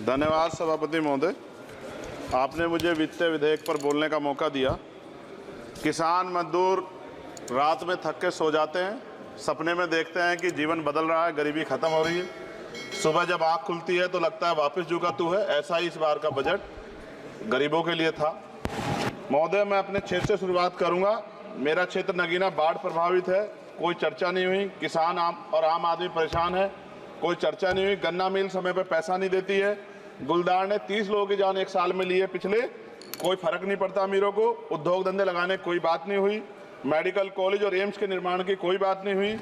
धन्यवाद सभापति महोदय, आपने मुझे वित्तीय विधेयक पर बोलने का मौका दिया। किसान मजदूर रात में थक के सो जाते हैं, सपने में देखते हैं कि जीवन बदल रहा है, गरीबी खत्म हो रही है। सुबह जब आँख खुलती है तो लगता है वापस झुका तू है। ऐसा ही इस बार का बजट गरीबों के लिए था। महोदय, मैं अपने क्षेत्र से शुरुआत करूंगा। मेरा क्षेत्र नगीना बाढ़ प्रभावित है, कोई चर्चा नहीं हुई। किसान और आम आदमी परेशान है, कोई चर्चा नहीं हुई। गन्ना मिल समय पर पैसा नहीं देती है। गुलदार ने 30 लोगों की जान एक साल में ली है पिछले, कोई फर्क नहीं पड़ता अमीरों को। उद्योग धंधे लगाने कोई बात नहीं हुई। मेडिकल कॉलेज और एम्स के निर्माण की कोई बात नहीं हुई।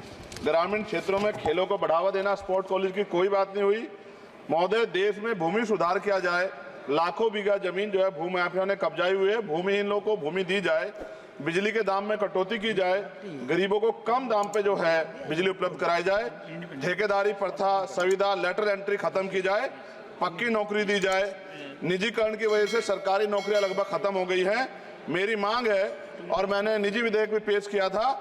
ग्रामीण क्षेत्रों में खेलों को बढ़ावा देना, स्पोर्ट कॉलेज की कोई बात नहीं हुई। महोदय, देश में भूमि सुधार किया जाए, लाखों बीघा जमीन जो है भू माफिया ने कब्जाई हुई है, भूमिहीन लोगों को भूमि दी जाए, बिजली के दाम में कटौती की जाए, गरीबों को कम दाम पे जो है बिजली उपलब्ध कराई जाए, ठेकेदारी प्रथा, संविदा, लेटर एंट्री खत्म की जाए, पक्की नौकरी दी जाए। निजीकरण की वजह से सरकारी नौकरियां लगभग खत्म हो गई हैं। मेरी मांग है, और मैंने निजी विधेयक भी पेश किया था,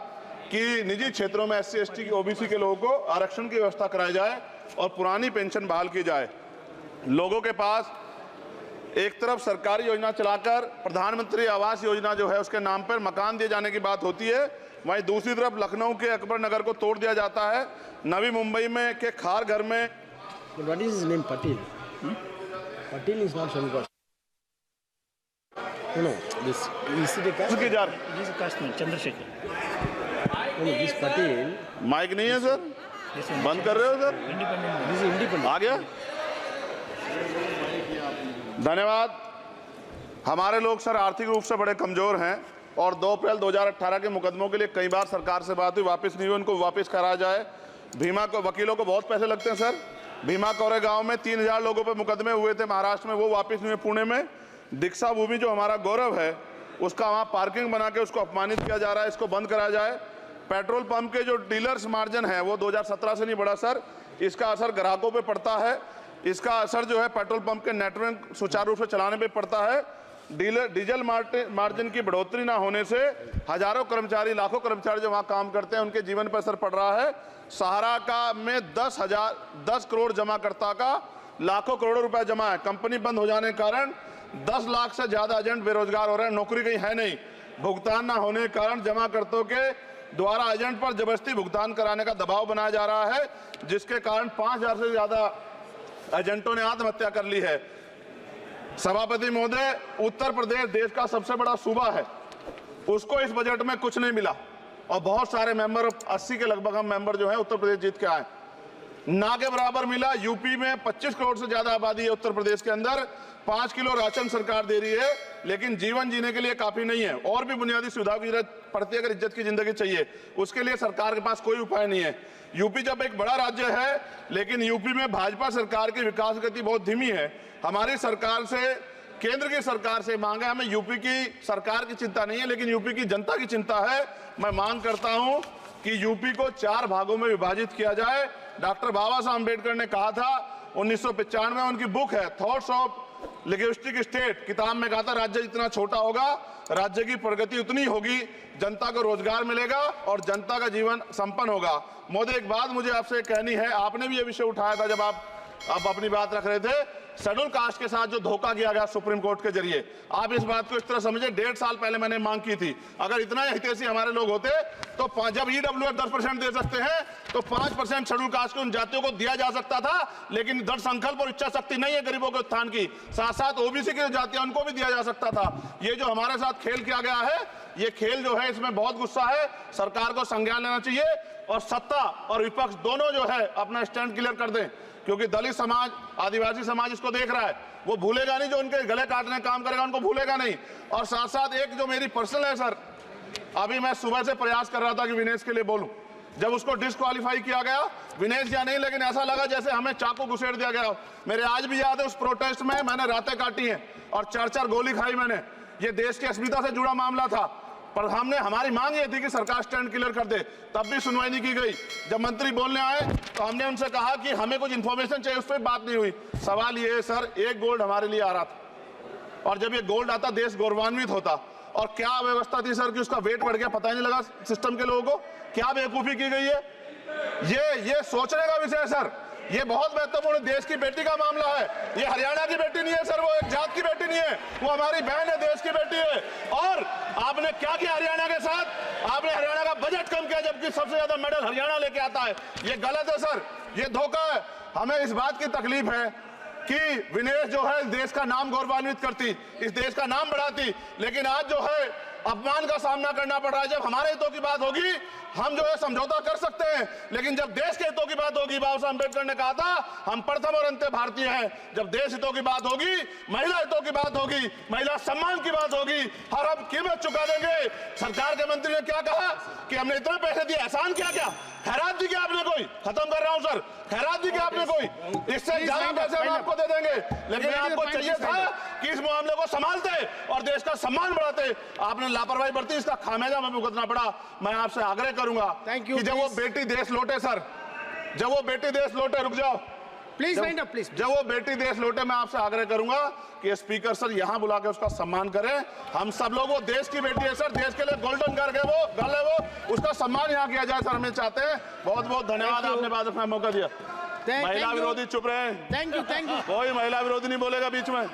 कि निजी क्षेत्रों में SC, ST, OBC के लोगों को आरक्षण की व्यवस्था कराई जाए और पुरानी पेंशन बहाल की जाए। लोगों के पास एक तरफ सरकारी योजना चलाकर प्रधानमंत्री आवास योजना जो है उसके नाम पर मकान दिए जाने की बात होती है, वहीं दूसरी तरफ लखनऊ के अकबर नगर को तोड़ दिया जाता है। नवी मुंबई में के खार घर में What is his name? Patil. Patil is not Shankar. No, this is the caste. उसकी जा This is Kashmir, Chandrasekhar. No, this Patil. Mike नहीं है सर, This is बंद कर रहे हो sir? independent. This is independent. आ गया। धन्यवाद। हमारे लोग सर आर्थिक रूप से बड़े कमजोर हैं और 2 अप्रैल 2018 के मुकदमों के लिए कई बार सरकार से बात हुई, वापस नहीं हुई। उनको वापस कराया जाए। भीमा को वकीलों को बहुत पैसे लगते हैं सर। भीमा कोरे गांव में 3000 लोगों पे मुकदमे हुए थे महाराष्ट्र में, वो वापस नहीं हुए। पुणे में दीक्षा भूमि जो हमारा गौरव है, उसका वहाँ पार्किंग बना के उसको अपमानित किया जा रहा है, इसको बंद कराया जाए। पेट्रोल पंप के जो डीलर्स मार्जिन है वो 2017 से नहीं बढ़ा सर, इसका असर ग्राहकों पे पड़ता है। इसका असर जो है पेट्रोल पंप के नेटवर्क सुचारू रूप से चलाने पे पड़ता है। डीजल मार्जिन की बढ़ोतरी ना होने से हजारों कर्मचारी, लाखों कर्मचारी जो वहाँ काम करते हैं उनके जीवन पर असर पड़ रहा है। सहारा का में 10 करोड़ जमाकर्ता का लाखों करोड़ों रुपए जमा है। कंपनी बंद हो जाने के कारण 10 लाख से ज्यादा एजेंट बेरोजगार हो रहे हैं, नौकरी कहीं है नहीं। भुगतान ना होने के कारण जमाकर्ताओं के द्वारा एजेंट पर जबरदस्ती भुगतान कराने का दबाव बनाया जा रहा है, जिसके कारण 5000 से ज्यादा एजेंटों ने आत्महत्या कर ली है। सभापति महोदय, उत्तर प्रदेश देश का सबसे बड़ा सूबा है, उसको इस बजट में कुछ नहीं मिला और बहुत सारे मेंबर, 80 के लगभग हम मेंबर जो है उत्तर प्रदेश जीत के आए, ना के बराबर मिला। यूपी में 25 करोड़ से ज्यादा आबादी है उत्तर प्रदेश के अंदर, 5 किलो राशन सरकार दे रही है, लेकिन जीवन जीने के लिए काफी नहीं है। और भी बुनियादी सुविधाओं की जरूरत पड़ती है अगर इज्जत की जिंदगी चाहिए, उसके लिए सरकार के पास कोई उपाय नहीं है। यूपी जब एक बड़ा राज्य है, लेकिन यूपी में भाजपा सरकार की विकास गति बहुत धीमी है। हमारी सरकार से, केंद्र की सरकार से मांग है, हमें यूपी की सरकार की चिंता नहीं है, लेकिन यूपी की जनता की चिंता है। मैं मांग करता हूं कि यूपी को 4 भागों में विभाजित किया जाए। डॉक्टर बाबा साहब अम्बेडकर ने कहा था 1995 में, उनकी बुक है थॉट्स ऑफ लिंग्विस्टिक स्टेट, किताब में कहा था राज्य जितना छोटा होगा राज्य की प्रगति उतनी होगी, जनता को रोजगार मिलेगा और जनता का जीवन संपन्न होगा। मोदी, एक बात मुझे आपसे कहनी है, आपने भी ये विषय उठाया था जब आप अपनी बात रख रहे थे, शेड्यूल कास्ट के साथ जो धोखा किया गया सुप्रीम कोर्ट के जरिए, आप इस बात को इस तरह समझे। 1.5 साल पहले मैंने मांग की थी, अगर इतना हितैषी हमारे लोग होते तो जब EWF 10% दे सकते हैं तो 5% शेड्यूल कास्ट के उन जातियों को दिया जा सकता था, लेकिन दृढ़ संकल्प और इच्छा शक्ति नहीं है गरीबों के उत्थान की। साथ साथ OBC की जातियां उनको भी दिया जा सकता था। ये जो हमारे साथ खेल किया गया है, ये खेल जो है इसमें बहुत गुस्सा है, सरकार को संज्ञान लेना चाहिए और सत्ता और विपक्ष दोनों जो है अपना स्टैंड क्लियर कर दें, क्योंकि दलित समाज, आदिवासी समाज इसको देख रहा है, वो भूलेगा नहीं। जो उनके गले काटने काम करेगा उनको भूलेगा नहीं। और साथ साथ एक जो मेरी पर्सनल है सर, अभी मैं सुबह से प्रयास कर रहा था कि विनेश के लिए बोलूं, जब उसको डिस्क्वालीफाई किया गया, विनेश या नहीं, लेकिन ऐसा लगा जैसे हमें चाकू घुसेड़ दिया गया। मेरे आज भी याद है उस प्रोटेस्ट में मैंने रातें काटी हैं और 4-4 गोली खाई मैंने। ये देश की अस्मिता से जुड़ा मामला था, पर हमारी मांग ये थी कि सरकार स्टैंड क्लियर कर दे, तब भी सुनवाई नहीं की गई। जब मंत्री बोलने आए तो हमने उनसे कहा कि हमें कुछ इंफॉर्मेशन चाहिए, उस पर बात नहीं हुई। सवाल ये है सर, 1 गोल्ड हमारे लिए आ रहा था और जब ये गोल्ड आता देश गौरवान्वित होता, और क्या व्यवस्था थी सर कि उसका वेट बढ़ गया, पता ही नहीं लगा सिस्टम के लोगों को। क्या बेवकूफी की गई है, ये सोचने का विषय है सर। ये बहुत महत्वपूर्ण देश की बेटी का मामला है। ये हरियाणा की बेटी नहीं है सर, वो एक जात की बेटी नहीं है, वो हमारी बहन है, देश की बेटी है। और आपने क्या किया हरियाणा के साथ? आपने हरियाणा का बजट कम किया, जबकि सबसे ज्यादा मेडल हरियाणा लेके आता है। ये गलत है सर, ये धोखा है। हमें इस बात की तकलीफ है कि विनेश जो है इस देश का नाम गौरवान्वित करती, इस देश का नाम बढ़ाती, लेकिन आज जो है अपमान का सामना करना पड़ रहा है। जब हमारे हितों की बात होगी हम जो है समझौता कर सकते हैं, लेकिन जब देश के हितों की बात होगी, बाबा साहब अम्बेडकर ने कहा था हम प्रथम और अंत्य भारतीय हैं। जब देश हितों की बात होगी, महिला हितों की बात होगी, महिला सम्मान की बात होगी, हर हम कीमत चुका देंगे। सरकार के मंत्री ने क्या कहा कि हमने इतने पैसे दिए, एहसान क्या क्या खैरात दी क्या आपने? कोई खत्म कर रहा हूं सर, खैरात दी क्या आपने? कोई इससे ज्यादा पैसे हम आपको दे देंगे, लेकिन आपको चाहिए था कि इस मामले को संभालते और देश का सम्मान बढ़ाते। आपने लापरवाही बरती, इसका खामियाजा हमें भुगतना पड़ा। मैं आपसे आग्रह करूंगा कि जब वो बेटी देश लौटे सर, जब वो बेटी देश लौटे, रुक जाओ प्लीज वाइंड अप प्लीज। जब वो बेटी देश लौटे, मैं आपसे आग्रह करूंगा कि स्पीकर सर यहां बुला के उसका सम्मान करें। हम सब लोग, वो देश की बेटी है सर, देश के लिए गोल्डन गर्ल है वो, उसका सम्मान यहां किया जाए सर, हमें चाहते हैं। बहुत बहुत धन्यवाद, आपने बात रखने का मौका दिया। महिला विरोधी चुप रहे, थैंक यू कोई महिला विरोधी नहीं बोलेगा बीच में।